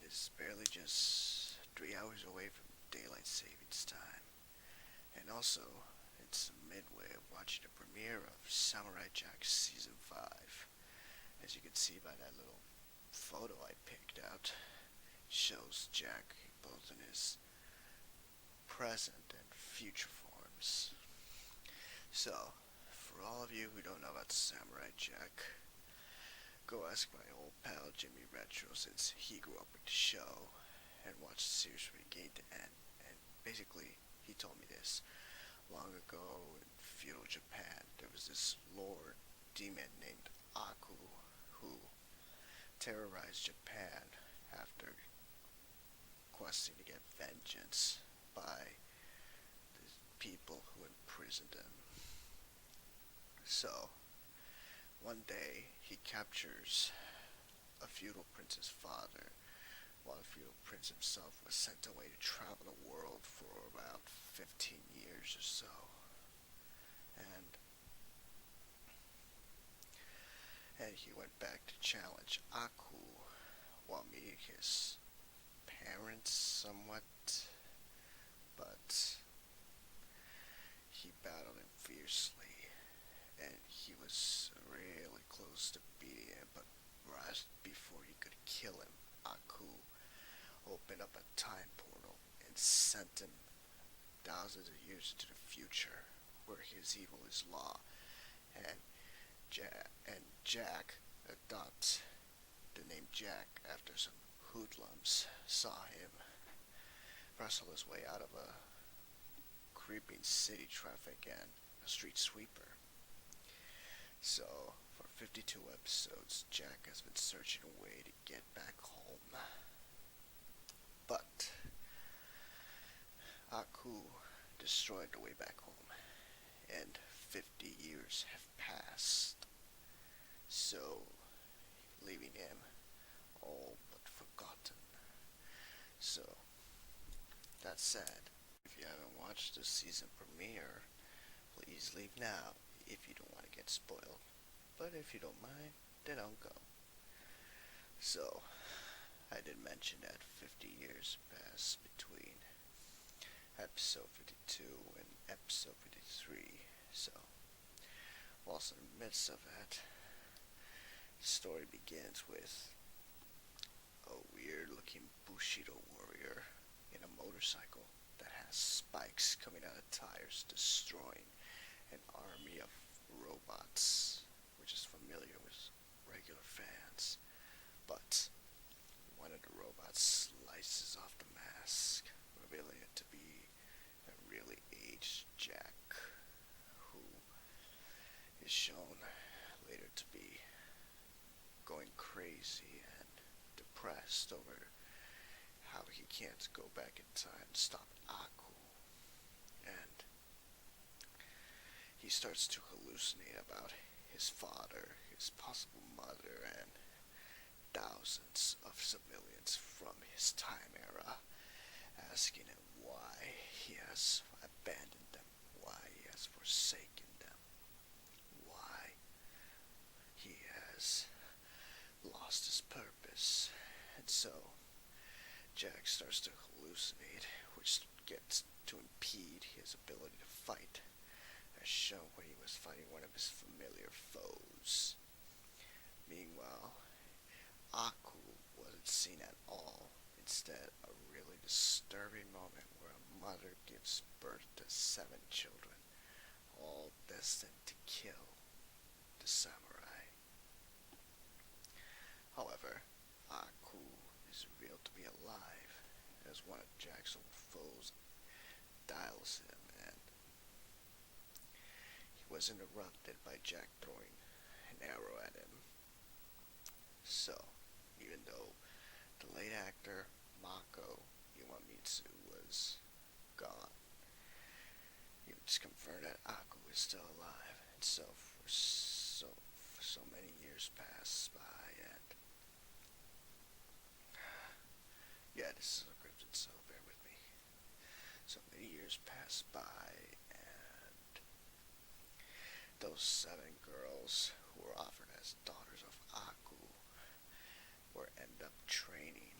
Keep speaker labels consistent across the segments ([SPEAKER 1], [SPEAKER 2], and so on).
[SPEAKER 1] is barely just 3 hours away from daylight savings time, and also it's midway of watching the premiere of Samurai Jack Season 5. As you can see by that little photo I picked out, shows Jack both in his present and future forms. So, for all of you who don't know about Samurai Jack, go ask my old pal Jimmy Retro since he grew up with the show and watched the series from beginning to end. And basically, he told me this. Long ago in feudal Japan, there was this lord demon named Aku who terrorized Japan after questing to get vengeance by the people who imprisoned him. So, one day he captures a feudal prince's father, while the feudal prince himself was sent away to travel the world for about 15 years or so. And he went back to challenge Aku while meeting his parents somewhat, but he battled him fiercely, and he was really close to beating him, but right before he could kill him, Aku opened up a time portal and sent him thousands of years into the future, where his evil is law, and Jack adopts the name Jack after some hoodlums saw him wrestle his way out of a creeping city traffic and a street sweeper. So, for 52 episodes, Jack has been searching a way to get back home. But Aku destroyed the way back home, and 50 years have passed. So, leaving him all but forgotten. So, that said, if you haven't watched the season premiere, please leave now if you don't want to get spoiled. But if you don't mind, then don't go. So, I did mention that 50 years passed between episode 52 and episode 53. So, whilst in the midst of that, the story begins with a weird looking Bushido warrior in a motorcycle that has spikes coming out of tires, destroying an army of robots, which is familiar with regular fans. But one of the robots slices off the mask, revealing it to be a really aged Jack, who is shown later to be going crazy and depressed over how he can't go back in time to stop Aku. And he starts to hallucinate about his father, his possible mother, and thousands of civilians from his time era, asking him why he has abandoned them, why he has forsaken them, why he has lost his purpose. And so Jack starts to hallucinate, which gets to impede his ability to fight, as shown when he was fighting one of his familiar foes. Meanwhile, Aku wasn't seen at all. Instead, a really disturbing moment where a mother gives birth to 7 children, all destined to kill the samurai. However, Aku is revealed to be alive, as one of Jack's old foes dials him, and he was interrupted by Jack throwing an arrow at him. So, even though the late actor Mako Iwamitsu was gone, it's confirmed that Aku is still alive, and so many years pass by, and yeah, this is encrypted, so bear with me. So many years pass by, and those 7 girls who were offered as daughters of Aku were end up training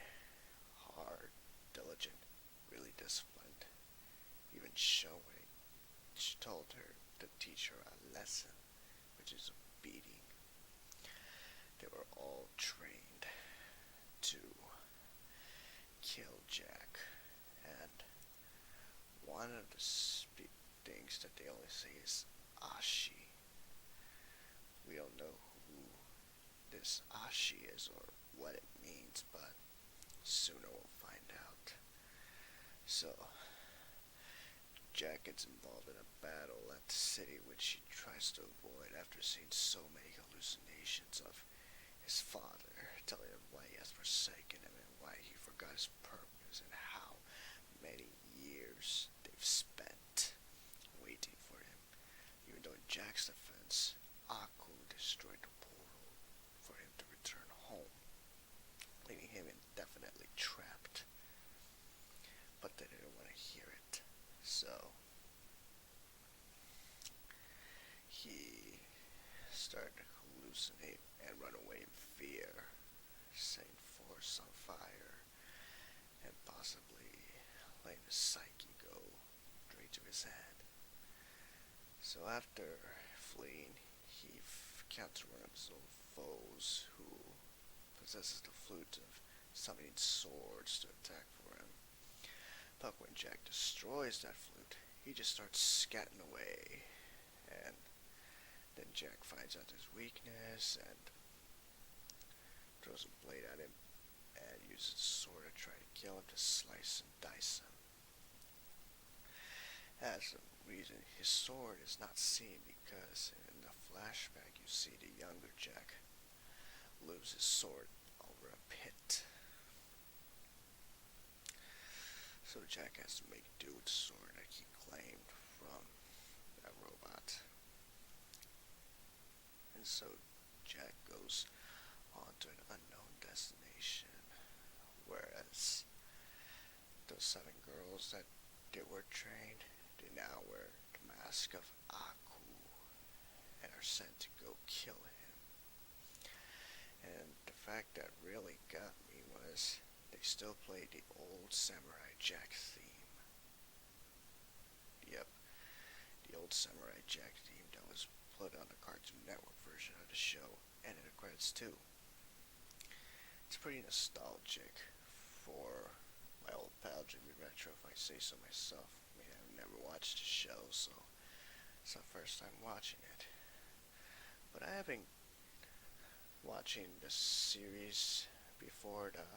[SPEAKER 1] disciplined, even showing. She told her to teach her a lesson, which is a beating. They were all trained to kill Jack, and one of the things that they only say is Ashi. We don't know who this Ashi is or what it means, but sooner we'll find out. So, Jack gets involved in a battle at the city which he tries to avoid after seeing so many hallucinations of his father, telling him why he has forsaken him and why he forgot his purpose and how many years they've spent waiting for him. Even though in Jack's defense, Aku destroyed the portal for him to return home, leaving him indefinitely trapped. But they didn't want to hear it, so he started to hallucinate and run away in fear, setting force on fire, and possibly letting his psyche go straight to his head. So after fleeing, he encountered one of his old foes who possesses the flute of summoning swords to attack for him. But when Jack destroys that flute, he just starts scatting away, and then Jack finds out his weakness and throws a blade at him and uses a sword to try to kill him, to slice and dice him. As a reason, his sword is not seen because in the flashback you see the younger Jack lose his sword over a pit. So Jack has to make do with the sword that he claimed from that robot. And so Jack goes on to an unknown destination, whereas those 7 girls that they were trained, they now wear the mask of Aku and are sent to go kill him. And the fact that really got me was they still played the old Samurai Jack theme. Yep, the old Samurai Jack theme that was put on the Cartoon Network version of the show, and in the credits too. It's pretty nostalgic for my old pal Jimmy Retro, if I say so myself. I mean, I've never watched the show, so it's the first time watching it. But I have been watching the series before the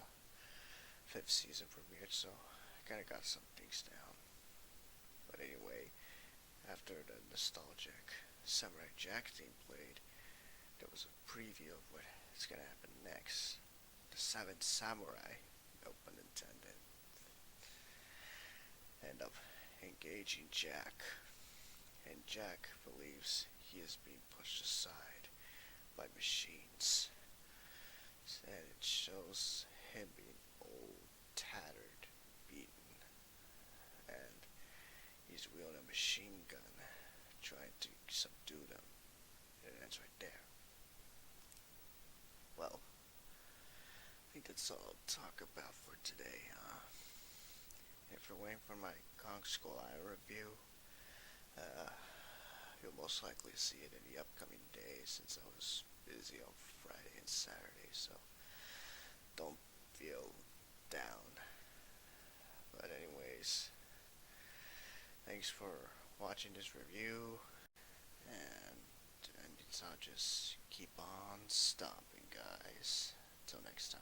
[SPEAKER 1] 5th season premiered, so I kind of got some things down. But anyway, after the nostalgic Samurai Jack theme played, there was a preview of what's gonna happen next. The 7th Samurai, no pun intended, end up engaging Jack, and Jack believes he is being pushed aside by machines. And it shows him being old, tattered, beaten, and he's wielding a machine gun, trying to subdue them. And it ends right there. Well, I think that's all I'll talk about for today. If you're waiting for my Kong Skull Eye review, you'll most likely see it in the upcoming days, since I was busy on Friday and Saturday, so don't feel down. But anyways, thanks for watching this review, and I'll just keep on stomping, guys. Till next time.